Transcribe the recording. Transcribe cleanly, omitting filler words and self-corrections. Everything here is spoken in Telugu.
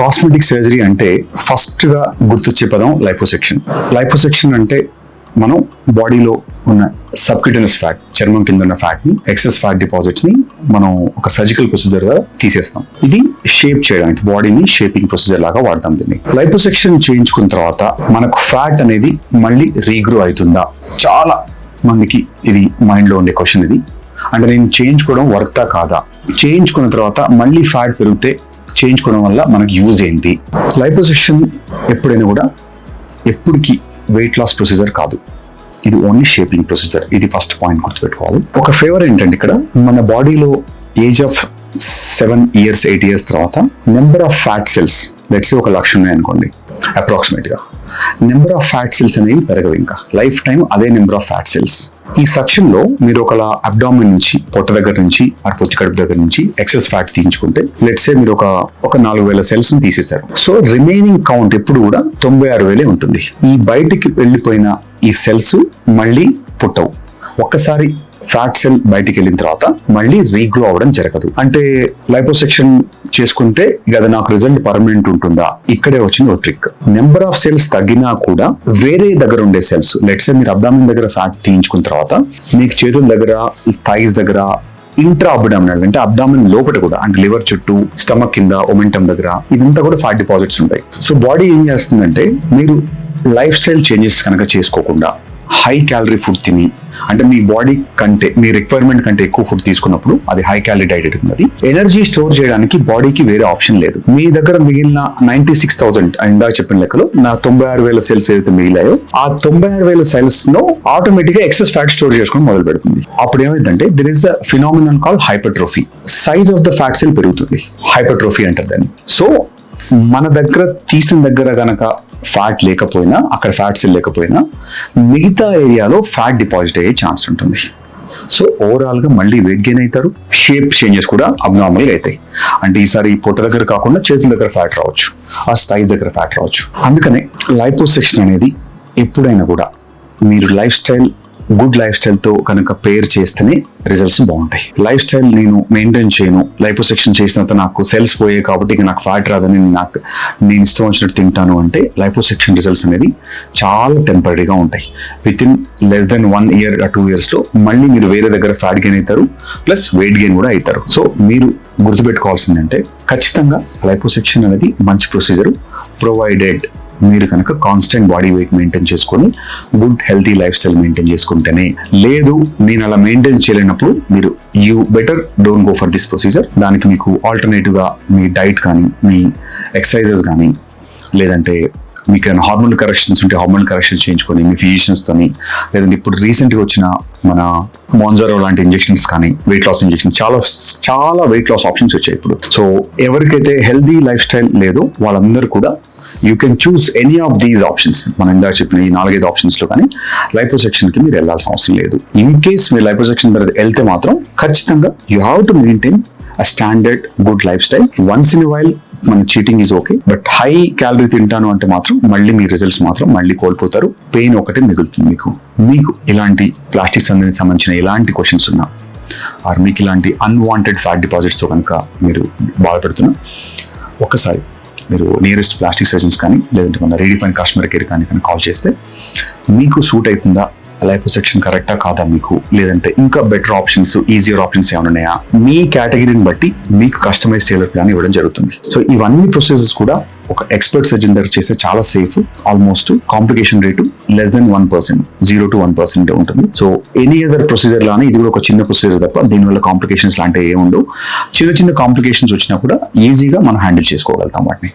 కాస్మెటిక్ సర్జరీ అంటే ఫస్ట్ గా గుర్తొచ్చే పదం లైపోసెక్షన్. లైపోసెక్షన్ అంటే మనం బాడీలో ఉన్న సబ్క్యూటనస్ ఫ్యాట్, చర్మం కింద ఉన్న ఫ్యాట్ ని, ఎక్సెస్ ఫ్యాట్ డిపాజిట్స్ ని మనం ఒక సర్జికల్ ప్రొసీజర్ గా తీసేస్తాం. ఇది షేప్ చేయడానికి, బాడీని షేపింగ్ ప్రొసీజర్ లాగా వాడతాం దీన్ని. లైపోసెక్షన్ చేయించుకున్న తర్వాత మనకు ఫ్యాట్ అనేది మళ్ళీ రీగ్రో అవుతుందా? చాలా మందికి ఇది మైండ్ లో ఉండే క్వశ్చన్ ఇది. అంటే నేను చేయించుకోవడం వర్తా కాదా? చేయించుకున్న తర్వాత మళ్ళీ ఫ్యాట్ పెరిగితే చేయించుకోవడం వల్ల మనకు యూజ్ ఏంటి? లైపోసెక్షన్ ఎప్పుడైనా కూడా ఎప్పటికీ వెయిట్ లాస్ ప్రొసీజర్ కాదు, ఇది ఓన్లీ షేపింగ్ ప్రొసీజర్. ఇది ఫస్ట్ పాయింట్ గుర్తుపెట్టుకోవాలి. ఒక ఫేవర్ ఏంటంటే ఇక్కడ మన బాడీలో ఏజ్ ఆఫ్ 7 years 8 years తర్వాత number of fat cells let's ఒక 1,00,000 ఉన్నాయి అనుకోండి అప్రాక్సిమేట్ గా. నెంబర్ ఆఫ్ ఫ్యాట్ సెల్స్ అనేవి పెరగవు, ఇంకా లైఫ్ టైం అదే నెంబర్ ఆఫ్ ఫ్యాట్ సెల్స్. ఈ సెక్షన్ లో మీరు ఒక అబ్డామిన్ నుంచి, పొట్ట దగ్గర నుంచి, పొత్తి కడుపు దగ్గర నుంచి ఎక్సెస్ ఫ్యాట్ తీయించుకుంటే లెట్స్ మీరు ఒక 4,000 సెల్స్ ని తీసేశారు. సో రిమైనింగ్ కౌంట్ ఎప్పుడు కూడా 96,000 ఉంటుంది. ఈ బయటికి వెళ్ళిపోయిన ఈ సెల్స్ మళ్ళీ పుట్టవు. ఒక్కసారి ఫ్యాట్ సెల్ బయటికి వెళ్ళిన తర్వాత మళ్ళీ రీగ్రో అవ్వడం జరగదు. అంటే లైపోసెక్షన్ చేసుకుంటే అది నాకు రిజల్ట్ పర్మనెంట్ ఉంటుందా? ఇక్కడే వచ్చింది ఒక ట్రిక్. నెంబర్ ఆఫ్ సెల్స్ తగ్గినా కూడా వేరే దగ్గర ఉండే సెల్స్, లెట్స్ మీరు అబ్డామిన్ దగ్గర ఫ్యాట్ తీయించుకున్న తర్వాత మీకు చేతుల దగ్గర, థైస్ దగ్గర, ఇంట్రా అబ్డామినల్ అంటే అబ్డామిన్ లోపల కూడా, అంటే లివర్ చుట్టూ, స్టమక్ కింద, ఒమెంటమ్ దగ్గర, ఇదంతా కూడా ఫ్యాట్ డిపాజిట్స్ ఉంటాయి. సో బాడీ ఏం చేస్తుందంటే, మీరు లైఫ్ స్టైల్ చేంజెస్ కనుక చేసుకోకుండా హై క్యాలరీ ఫుడ్ తిని, అంటే మీ బాడీ కంటే, మీ రిక్వైర్మెంట్ కంటే ఎక్కువ ఫుడ్ తీసుకున్నప్పుడు అది హై క్యాలరీ డైట్ అవుతుంది. ఎనర్జీ స్టోర్ చేయడానికి బాడీకి వేరే ఆప్షన్ లేదు. మీ దగ్గర మిగిలిన 96,000 ఇందాక చెప్పిన లెక్కలో నా 96,000 సెల్స్ ఏదైతే మిగిలాయో ఆ 96,000 సెల్స్ లో ఆటోమేటిక్ గా ఎక్సెస్ ఫ్యాట్ స్టోర్ చేసుకోవడం మొదలు పెడుతుంది. అప్పుడు ఏమైందంటే there is a phenomenon call hypertrophy. Size of the fat cell పెరుగుతుంది, హైపర్ట్రోఫీ అంటారు దాన్ని. సో మన దగ్గర తీసిన దగ్గర గనక ఫ్యాట్ లేకపోయినా, అక్కడ ఫ్యాట్ సెల్ లేకపోయినా మిగతా ఏరియాలో ఫ్యాట్ డిపాజిట్ అయ్యే ఛాన్స్ ఉంటుంది. సో ఓవరాల్ గా మళ్ళీ వెయిట్ గెయిన్ అవుతారు, షేప్ చేంజెస్ కూడా అబ్నార్మల్ గా అవుతాయి. అంటే ఈసారి పొట్ట దగ్గర కాకుండా చేతుల దగ్గర ఫ్యాట్ రావచ్చు, ఆ స్థాయి దగ్గర ఫ్యాట్ రావచ్చు. అందుకనే లైపోసెక్షన్ అనేది ఎప్పుడైనా కూడా మీరు గుడ్ లైఫ్ స్టైల్ తో కనుక పేర్ చేస్తేనే రిజల్ట్స్ బాగుంటాయి. లైఫ్ స్టైల్ నేను మెయింటైన్ చేయను, లైపోసెక్షన్ చేసిన తర్వాత నాకు సెల్స్ పోయాయి కాబట్టి ఇక నాకు ఫ్యాట్ రాదని నేను ఇష్టం వచ్చినట్టు తింటాను అంటే లైపోసెక్షన్ రిజల్ట్స్ అనేది చాలా టెంపరీగా ఉంటాయి. With in less than 1 year or 2 years లో మళ్ళీ మీరు వేరే దగ్గర ఫ్యాట్ గెయిన్ అవుతారు, ప్లస్ వెయిట్ గెయిన్ కూడా అవుతారు. సో మీరు గుర్తుపెట్టుకోవాల్సిందంటే ఖచ్చితంగా లైపోసెక్షన్ అనేది మంచి ప్రొసీజర్, ప్రొవైడెడ్ మీరు కనుక కాన్స్టెంట్ బాడీ వెయిట్ మెయింటైన్ చేసుకొని good healthy life style maintain చేసుకుంటేనే. లేదు నేను అలా మెయింటైన్ చేయలేనప్పుడు మీరు you better don't go for this procedure. దానికి మీకు ఆల్టర్నేటివ్ గా మీ డైట్ కానీ, మీ ఎక్సర్సైజెస్ కానీ, లేదంటే మీకు ఏమైనా హార్మోనల్ కరెక్షన్స్ ఉంటే హార్మోనల్ కరెక్షన్స్ చేయించుకొని మీ ఫిజిషియన్స్ తోని, లేదంటే ఇప్పుడు రీసెంట్గా వచ్చిన మన మోన్జారో లాంటి ఇంజెక్షన్స్ కానీ, వెయిట్ లాస్ ఇంజెక్షన్, చాలా వెయిట్ లాస్ ఆప్షన్స్ వచ్చాయి ఇప్పుడు. సో ఎవరికైతే హెల్దీ లైఫ్ స్టైల్ లేదో వాళ్ళందరూ కూడా you can choose any of these options. మనం ఇందాక చెప్పిన ఈ 4-5 ఆప్షన్స్ లో కానీ లైపోసెక్షన్ కి మీరు వెళ్ళాల్సిన అవసరం లేదు. ఇన్ కేస్ మీరు లైపోసెక్షన్ తర్వాత వెళ్తే మాత్రం ఖచ్చితంగా you have to maintain a standard good lifestyle. Once in while మన cheating is okay, but high calorie తింటాను అంటే మాత్రం మళ్ళీ మీ రిజల్ట్స్ మాత్రం మళ్ళీ కోల్పోతారు. పెయిన్ ఒకటే మిగులుతుంది మీకు ఇలాంటి ప్లాస్టిక్ సంబంధించిన ఎలాంటి క్వశ్చన్స్ ఉన్నా, ఆర్ మీకు ఇలాంటి అన్వాంటెడ్ ఫ్యాట్ డిపాజిట్స్ తో కనుక మీరు బాధపడుతున్నా, ఒక్కసారి మీరు నియరెస్ట్ ప్లాస్టిక్ సర్జన్స్ కానీ, లేదంటే మన రీడిఫైన్ కస్టమర్ కేర్ కానీ కాల్ చేస్తే మీకు సూట్ అవుతుందా, లైపోసెక్షన్ కరెక్టా కాదా మీకు, లేదంటే ఇంకా బెటర్ ఆప్షన్స్, ఈజియర్ ఆప్షన్స్ ఏమైనా ఉన్నాయా, మీ కేటగిరీని బట్టి మీకు కస్టమైజ్ టైలర్ ప్లాన్ ఇవ్వడం జరుగుతుంది. సో ఇవన్నీ ప్రొసీజర్స్ కూడా ఒక ఎక్స్పర్ట్ సర్జన్ దగ్గర చేస్తే చాలా safe. Almost complication rate less than 1%, 0 to 1% ఉంటుంది. సో ఎనీ అదర్ ప్రొసీజర్ లానే ఇది కూడా ఒక చిన్న ప్రొసీజర్ తప్ప దీనివల్ల కాంప్లికేషన్స్ లాంటివి ఏముండవు. చిన్న కాంప్లికేషన్స్ వచ్చినా కూడా ఈజీగా మనం హ్యాండిల్ చేసుకోగలుగుతాం వాటిని.